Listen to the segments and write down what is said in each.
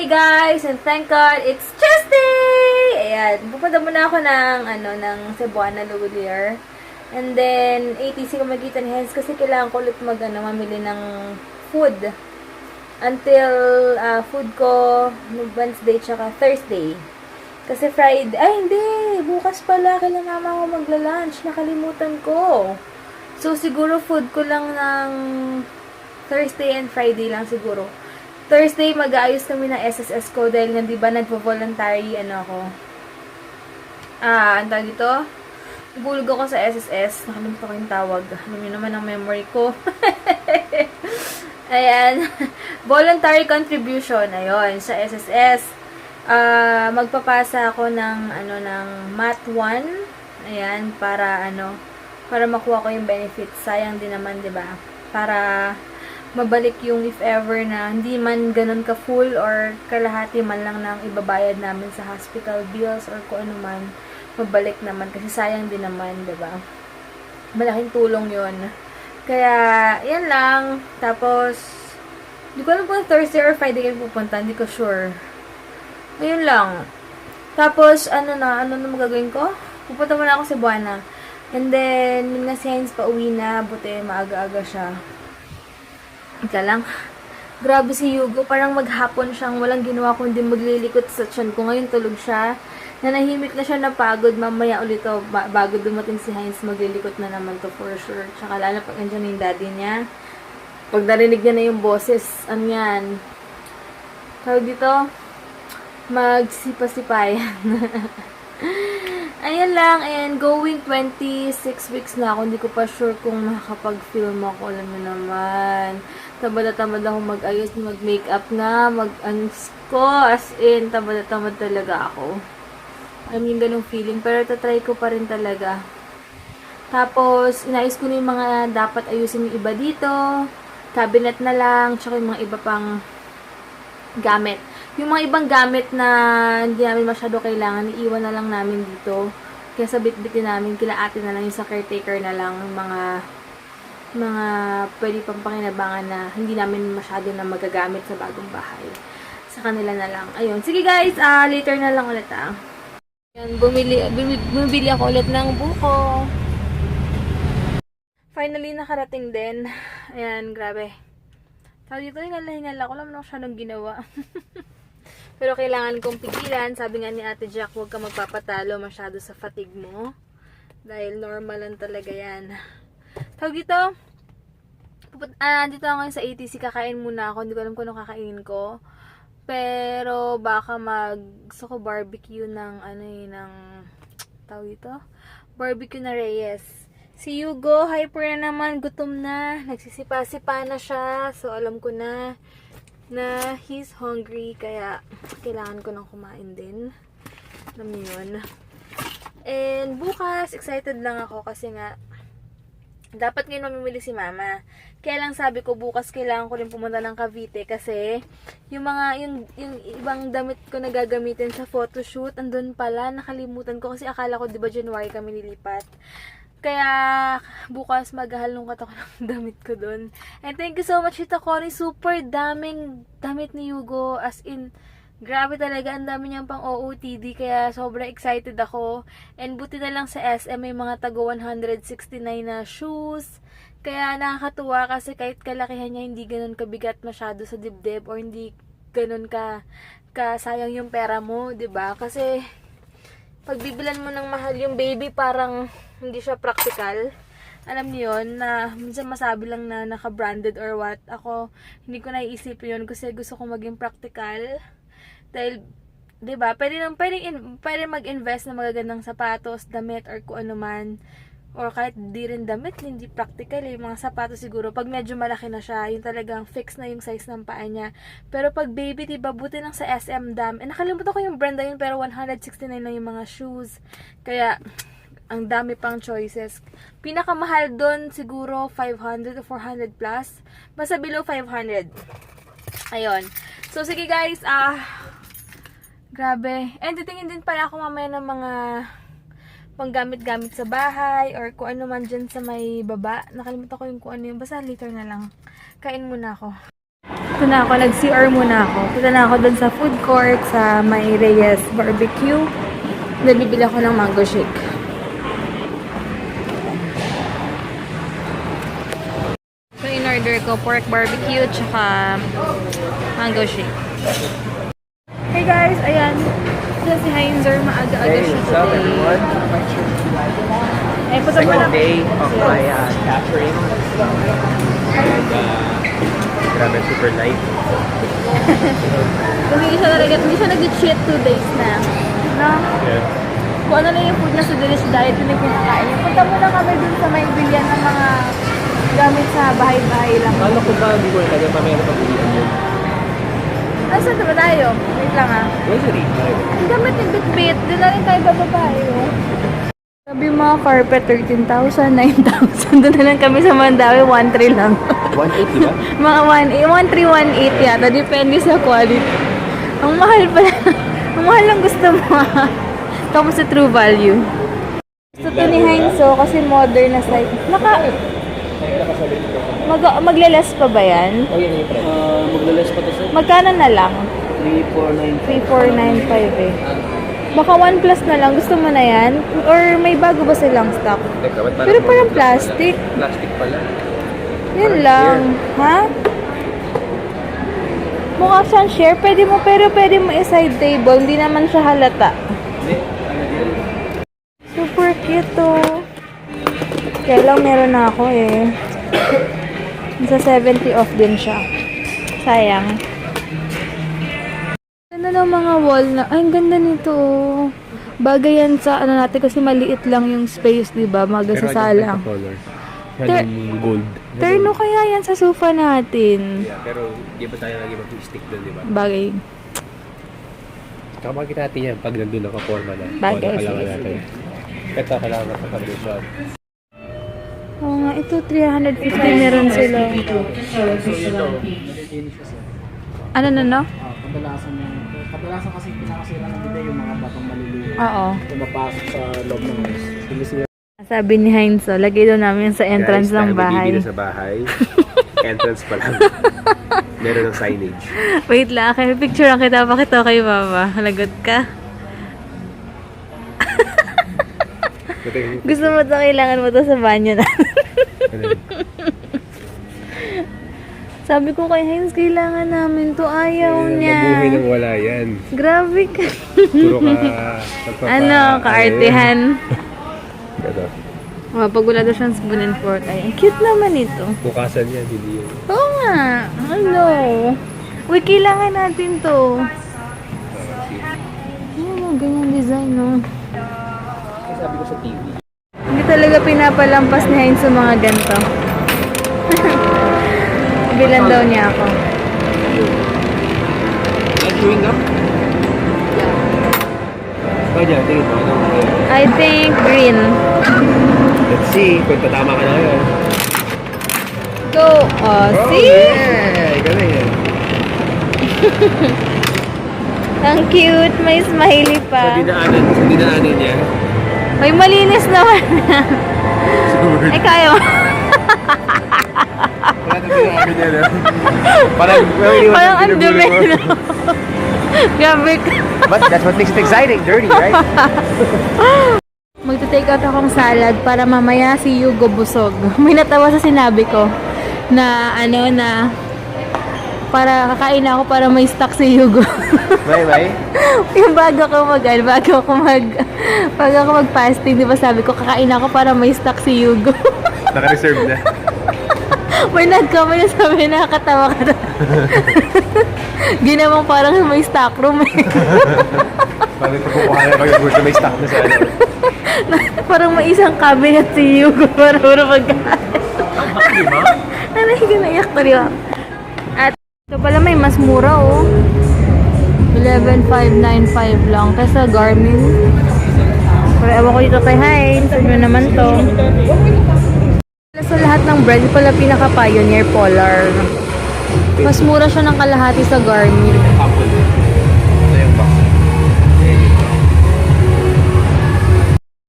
Hi guys! And thank God, it's Tuesday! Ayan, pupunta muna ako ng Cebuana Lugulier. And then, ATC ko magkita ni Hens kasi kailangan ko ulit mamili ng food. Until food ko Wednesday tsaka Thursday. Kasi Friday, ay hindi! Bukas pala, kailangan mama ako magla-lunch. Nakalimutan ko. So, siguro food ko lang ng Thursday and Friday lang siguro. Thursday, mag-aayos kami ng SSS ko dahil nga, di ba, nagpo-voluntary, ako. Ang tawag dito? Ibulog ako sa SSS. Nakalimutan ko yung tawag. Alam niyo naman ang memory ko. Ayan. Voluntary contribution. Ayun, sa SSS. Magpapasa ako ng Math 1. Ayan, para makuha ko yung benefits. Sayang din naman, di ba? Para mabalik yung if ever na hindi man ganun ka full or kalahati man lang ng ibabayad namin sa hospital bills or kung ano man, mabalik naman kasi sayang din naman, 'di ba? Malaking tulong 'yon. Kaya yan lang. Tapos hindi ko alam kung Thursday or Friday kayo pupunta, hindi ko sure. Ayun lang. Tapos ano na magagawin ko? Pupunta muna ako sa Cebuana. And then yung na-science pa uwi na, buti maaga-aga siya. Ika lang. Grabe si Yugo. Parang maghapon siyang walang ginawa kundi maglilikot sa tiyan ko. Ngayon tulog siya. Nanahimik na siya napagod. Mamaya ulit bago dumating si Heinz, maglilikot na naman to for sure. Tsaka lalo pag andyan yung daddy niya. Pag narinig niya na yung boses, yan. Tawag dito, magsipa-sipayan. Ayan lang, and going 26 weeks na ako. Hindi ko pa sure kung makakapag-film ako. Alam mo naman. Tamad na tamad ako mag-ayos, mag-makeup na, ko, as in, tamad na tamad talaga ako. Alam yung ganong feeling, pero tatry ko pa rin talaga. Tapos, inayos ko na yung mga dapat ayusin yung iba dito, cabinet na lang, tsaka yung mga iba pang gamit. Yung mga ibang gamit na hindi namin masyado kailangan, iiwan na lang namin dito. Kaya sa bit-bitin namin, kila-ate na lang yung sa caretaker na lang, mga pwede pang pakinabangan na hindi namin masyado na magagamit sa bagong bahay. Sa kanila na lang. Ayun. Sige guys, later na lang ulit Ayan, bumili ako ulit ng buko. Finally, nakarating din. Ayan, grabe. Tawag dito, hingal ako. Alam mo na siya nang ginawa. Pero kailangan kong pigilan. Sabi nga ni Ate Jack, huwag ka magpapatalo masyado sa fatigue mo. Dahil normal lang talaga yan. Tawag dito, dito ako ngayon sa ATC, kakain muna ako. Hindi ko alam kung anong kakainin ko. Pero baka gusto ko barbecue ng tawag dito, barbecue na Reyes. Si Yugo, hyper na naman, gutom na. Nagsisipa-sipa na siya. So alam ko na he's hungry, kaya kailangan ko nang kumain din. Alam niyo yun. And bukas, excited lang ako kasi nga dapat ngayon mamimili si mama. Kaya lang sabi ko, bukas kailangan ko rin pumunta ng Cavite kasi yung ibang damit ko na gagamitin sa photoshoot, andun pala, nakalimutan ko kasi akala ko 'di ba January kami nilipat. Kaya bukas maghahalongkat ako ng damit ko doon. And thank you so much, Tita Connie. Super daming damit ni Yugo, as in grabe talaga, ang dami niyang pang OOTD, kaya sobrang excited ako. And buti na lang sa SM may mga tago 169 na shoes. Kaya nakakatuwa kasi kahit kalakihan niya, hindi ganun kabigat masyado sa dibdib or hindi ganun ka sayang yung pera mo, 'di ba? Kasi pag bibilan mo ng mahal yung baby, parang hindi siya practical. Alam niyo yun, na minsan masabi lang na naka-branded or what. Ako, hindi ko naiisip yun kasi gusto ko maging practical. Dahil, 'di ba? Pwede mag-invest na magagandang sapatos, damit or kung ano man. Or kahit di rin damit, hindi practical yung mga sapatos siguro. Pag medyo malaki na siya, yung talagang fix na yung size ng paa niya. Pero pag baby, 'di ba, buti lang sa SM Dam. Nakalimutan ko yung brand na yun, pero 169 na yung mga shoes. Kaya ang dami pang choices. Pinakamahal doon siguro 500 to 400 plus. Basta below 500. Ayun. So sige guys, grabe. And titingin din pala ako mamaya ng mga panggamit-gamit sa bahay or kung ano man dyan sa may baba. Nakalimutan ko yung kung ano yun. Basta later na lang. Kain muna ako. Ito na ako, nag-CR muna ako. Punta na ako dun sa food court, sa may Reyes Barbecue. Then, bibili ako ng mango shake. So, in-order ko pork barbecue, tsaka mango shake. Hey guys, ayan. Ito si Heinzer, maaga-aga siya What's up, today. everyone? Ay, punta muna. Second day of my catering. And, grabe, super light. Hindi siya talaga, hindi siya nag-cheat 2 days na. No? Yeah. Kung ano lang yung food na sa Delish Diet, yun yung pinakain. Punta muna kami dun sa may bilyan ng mga gamit sa bahay-bahay lang. Kala ko ba, hindi ko talaga pa meron pag-uwian yun. Ay, saan ba tayo? Wait lang ah. Grocery. Ang gamit yung bit-bit. Doon na rin tayo bababae. Oh. Sabi yung mga carpet, 13,000, 9,000. Doon na lang kami sa Mandawi, 1,300 lang. 180 ba? Mga 1,300, 1,800 yata. Depende sa quality. Ang mahal pala. Ang mahal lang gusto mo. Tapos sa True Value. Gusto to ni Heinzo kasi modern na site. Maglalas pa ba yan? Oh, yan yung price. Maglalas pa to sir. Magkano na lang? 3,495. 3,495 eh. Baka 1 plus na lang. Gusto mo na yan? Or may bago ba silang stock? Teka, ba't Pero parang plastic. Plastic pala. Yun lang. Ha? Mukha siyang share. Pwede mo, pero pwede mo i-side table. Hindi naman siya halata. Hindi, ano din? Super cute to. Kaya lang meron na ako eh. Sa 70 off din siya. Sayang. Ganda ng mga wall na. Ay, ang ganda nito. Bagay yan sa ano natin kasi maliit lang yung space, di ba? Maga sa sala. Color. Ter- Yan yung gold. Terno kaya yan sa sofa natin. Yeah, pero di ba tayo lagi mag-stick doon, di ba? Bagay. Tsaka makikita natin yan pag nandun naka-forma na. Bagay, Kung ano kailangan sige, natin. Ito, kailangan sa condition. Oo nga, ito 350 meron sila. Ano na no? Kadalasan kasi pinakasira ng bida yung mga batang maliliit. Oo. Pumapasok sa loob ng house. Sabi ni Heinzo, lagay daw namin sa entrance ng bahay. Guys, sa bahay. Entrance pa lang. Meron ng signage. Wait lang, kaya picture lang kita. Bakit ako kay Mama? Lagot ka? Gusto mo to, kailangan mo to sa banyo na. Sabi ko kay Heinz, kailangan namin to. Ayaw niya. Mabuhay nang wala yan. Grabe ka. Puro ka... Ano, kaartihan. Ganda. Oh, pag wala daw siyang spoon and fork. Ay, ang cute naman ito. Bukasan yan, hindi yun. Oo nga. Ano? Uy, kailangan natin to. Ano, ganyan design, no? Kasi sabi ko sa TV. Hindi talaga pinapalampas ni Heinz sa mga ganito. Bilan daw niya ako. Chewing gum? Oh, dyan, tingin mo. I think green. Let's see kung tatama ka na ngayon. Go! Oh, see? Yeah! Galing yan. Ang cute. May smiley Sa pa. dinaanan niya. May malinis naman. Ay, kaya mo. Wala na dinaanan niya, no? Parang Parang ang dumi, no? Grabe ka. But that's what makes it exciting. Dirty, right? Magta-take out akong salad para mamaya si Yugo busog. May natawa sa sinabi ko na ano na para kakain ako para may stock si Yugo. Bye. Yung bago ako mag-fasting, di ba sabi ko kakain ako para may stock si Yugo. Naka-reserve na. May nag-comment na sabi nakakatawa ka na. Ginawang parang may stock room eh. Parang pagkukuha na pag-gusto may stock na sa ano. Parang may isang cabinet si Yugo para magkain. Ano yung naiyak ko rin. At ito pala may mas mura oh. 11,595 lang kaysa Garmin. Pero ewan ko dito kay Heinz. Ano naman to? Sa lahat ng brand, pala pinaka-pioneer Polar. Mas mura siya ng kalahati sa Garmin. Apple. Ito yung box.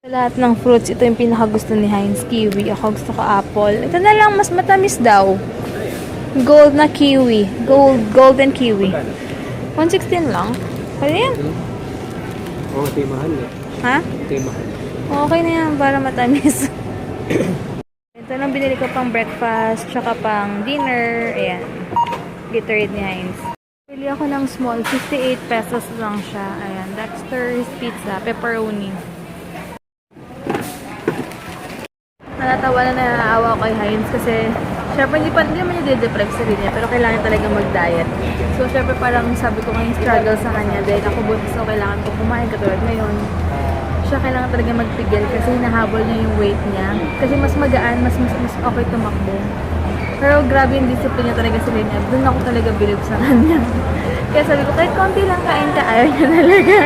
Sa lahat ng fruits, ito yung pinakagusto ni Heinz. Kiwi. Ako gusto ko apple. Ito na lang, mas matamis daw. Gold na kiwi. Golden kiwi. 116 lang. Pwede yan. Oo, ito yung mahal eh. Ha? Ito yung mahal. Okay na yan para matamis. Ito lang binili ko pang breakfast, tsaka pang dinner. Ayan. Gatorade ni Heinz. Bili ako ng small. 58 pesos lang siya. Ayan. Dexter's Pizza. Pepperoni. Natatawa na naaawa ko kay Heinz kasi syempre hindi naman niya de-deprive sa niya pero kailangan talaga mag-diet. So syempre parang sabi ko ngayong struggle sa kanya dahil ako buntis so kailangan ko kumain katulad ngayon. Siya kailangan talaga magpigil kasi hinahabol niya yung weight niya. Kasi mas magaan, mas okay tumakbo. Pero grabe yung discipline niya talaga sa niya. Doon ako talaga bilib sa kanya. Kaya sabi ko kahit konti lang kain ka, ayaw niya talaga.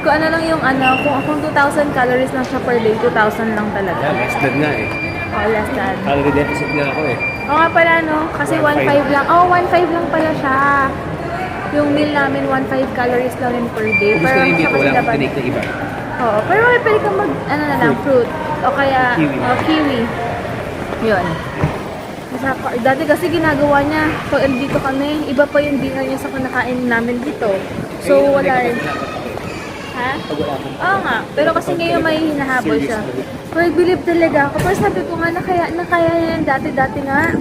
Kung ano lang yung kung 2,000 calories lang siya per day, 2,000 lang talaga. Yeah, less than nga eh. Oh, less than. Calorie deficit nga ako eh. Oo nga pala, no? Kasi 1.5 lang. Oh, 1.5 lang pala siya. Yung meal namin, 1.5 calories lang yun per day. Gusto Pero rin dito, kasi wala akong dapat- tinik na iba. Oo, pero pwede kang mag, na lang, fruit. O kaya, Kiwi. kiwi. Yun. Dati kasi ginagawa niya, pag dito kami, iba pa yung dinner niya sa kinakain namin dito. So, wala rin. Ha? Pag wala akong Oo nga, pero kasi ngayon may hinahabol siya. Pero believe talaga ako. Pero sabi ko nga, nakaya niya yan dati nga.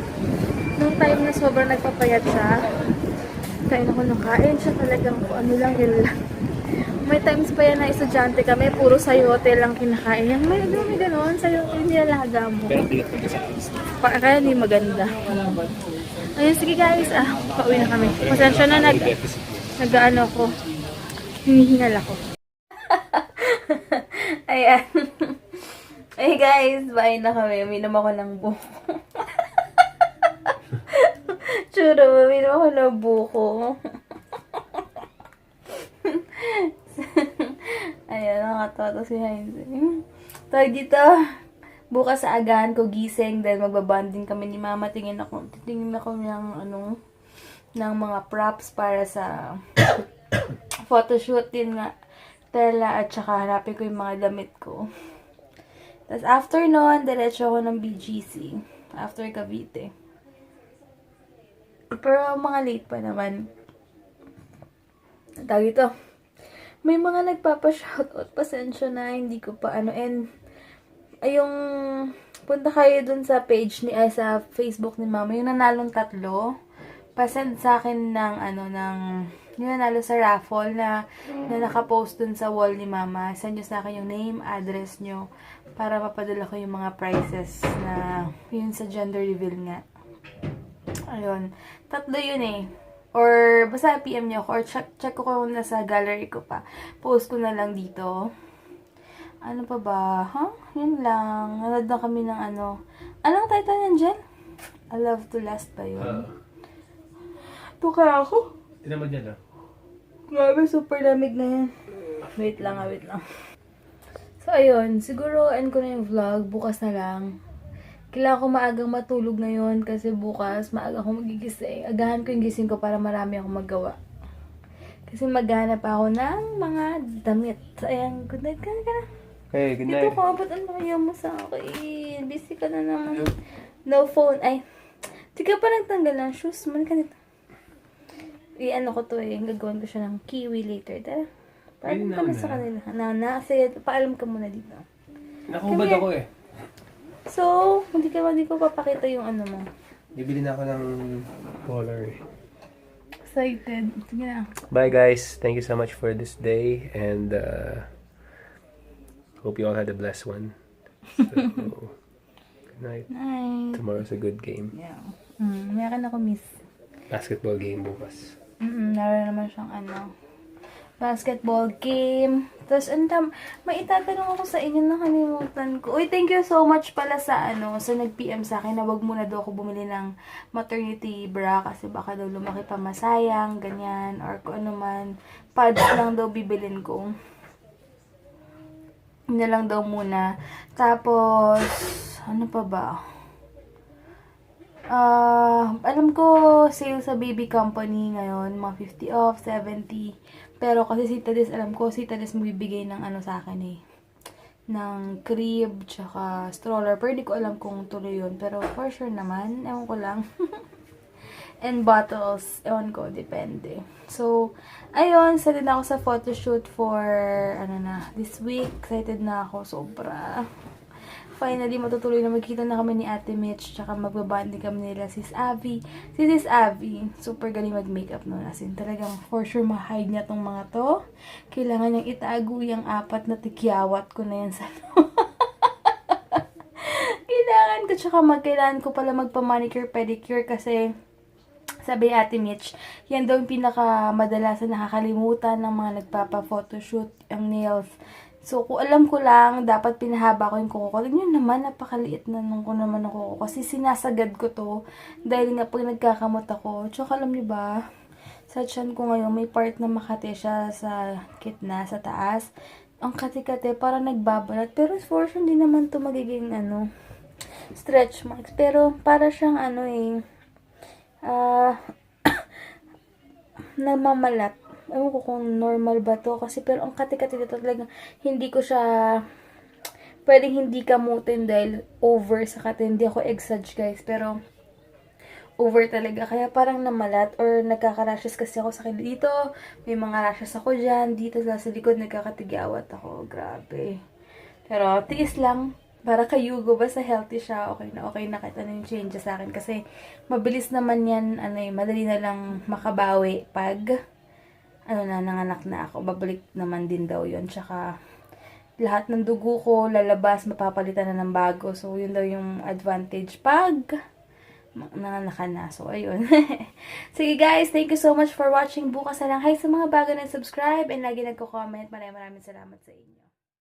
Nung time na sobrang nagpapayat siya, kain ako nung kain siya talagang kung ano lang, yun lang. May times pa yan na estudyante kami, puro sayote lang kinakain. Yan, may gano'n, sayote nilalaga mo. pero bigat ko sa Kaya hindi maganda. Ayun, sige guys, pauwi na kami. Pasensya na, deficit mo. nag-ano ko, hinihingal ako. Ayan. Hey guys, bye na kami. Uminom ako ng buko. Churo, uminom ako ng buko. Ayan, nakakatawa to si Heinz. Tawag dito, bukas sa agahan ko gising dahil magbabanding kami ni Mama. Tingin ako ng mga props para sa photoshoot din nga. Tela at saka hanapin ko yung mga damit ko. Tapos after nun, diretso ako ng BGC. After Cavite. Pero mga late pa naman. Tawag ito. May mga nagpapa-shoutout. Pasensya na, hindi ko pa and yung punta kayo dun sa page sa Facebook ni Mama, yung nanalong 3, pasend sa akin ng yung nanalo sa raffle na nakapost dun sa wall ni Mama. Send nyo sa akin yung name, address nyo para mapadala ko yung mga prizes na yun sa gender reveal nga. Ayun. 3 yun eh. Or basta PM nyo ako or check ko kung nasa gallery ko pa. Post ko na lang dito. Ano pa ba? Yun lang. Nanood na kami ng Anong title yan, Jen? I Love to Last ba yun? Tuka ako. Tinan mo dyan Grabe, super lamig na yan. Wait lang. So, ayun. Siguro, end ko na yung vlog. Bukas na lang. Kailangan ko maagang matulog ngayon kasi bukas maaga akong magigising. Agahan ko yung gising ko para marami akong magawa. Kasi maghanap ako ng mga damit. So, ayan. Good night ka na. Hey, good Dito ko, ba't ano ayaw mo sa akin? Busy ka na naman. No phone. Ay, di ka pa nagtanggal ng shoes. Man ka nito. Ko to gagawin ko siya ng kiwi later. Tara. Paalam ka na sa kanila. Sige, paalam ka muna dito. Nakubad ako eh. So, hindi ko papakita yung mo. Bibili na ako ng collar eh. Excited. Sige na. Bye guys. Thank you so much for this day and hope you all had a blessed one. So, good night. Night. Tomorrow's a good game. Yeah. Meron ako miss. Basketball game bukas. Meron naman siyang basketball game. Tapos, may itatanong ako sa inyo, nakalimutan ko. Uy, thank you so much pala sa sa nag-PM sa akin na wag muna daw ako bumili ng maternity bra kasi baka daw lumaki pa masayang, ganyan, or kung ano man. Pads lang daw bibilin ko. Yun na lang daw muna. Tapos, ano pa ba? Alam ko, sale sa baby company ngayon, mga 50 off, 70. Pero kasi si Tades, alam ko, si Tades magbibigay ng sa akin eh. Ng crib, tsaka stroller. Pero di ko alam kung tuloy yun. Pero for sure naman, ewan ko lang. and bottles. Ewan ko, depende. So, ayun, excited na ako sa photoshoot for, this week. Excited na ako, sobra. Finally, matutuloy na magkita na kami ni Ate Mitch, tsaka magbabanding kami nila sis Abby. Si sis Abby, super galing mag-makeup nun. As in, talagang for sure ma-hide niya tong mga to. Kailangan niyang itago yung 4 na tikyawat ko na yan sa kailangan ko, tsaka kailangan ko pala magpa-manicure, pedicure kasi sabi ni Ate Mitch, yan daw yung pinaka-madalas na nakakalimutan ng mga nagpapa-photoshoot, ang nails. So, kung alam ko lang, dapat pinahaba ko yung kuko ko. Tignan naman, napakaliit na nung ko naman ang kuko. Kasi sinasagad ko to, dahil nga pag nagkakamot ako. Tsaka alam niyo ba, sa tiyan ko ngayon, may part na makati siya sa kitna, sa taas. Ang kati-kati, parang nagbabalat. Pero for sure, hindi naman to magiging, stretch marks. Pero, para siyang, namamalat. Ewan ko kung normal ba to. Kasi, pero ang kati-kati dito talaga, hindi ko siya, pwedeng hindi kamutin dahil over sa kati. Hindi ako exage, guys. Pero, over talaga. Kaya parang namalat or nagkaka-rashes kasi ako sa dito. May mga rashes ako dyan. Dito sa likod, nagkakatigyawat ako. Grabe. Pero, tiis lang. Para kay Yugo, basta healthy siya, okay na kahit ano yung changes sa akin. Kasi, mabilis naman yan, madali na lang makabawi pag, nanganak na ako. Babalik naman din daw yun. Tsaka, lahat ng dugo ko, lalabas, mapapalitan na ng bago. So, yun daw yung advantage pag, nanganak ka na. So, ayun. Sige guys, thank you so much for watching. Bukas na lang. Hi sa mga bago na subscribe and lagi nagko-comment. Maraming salamat sa inyo.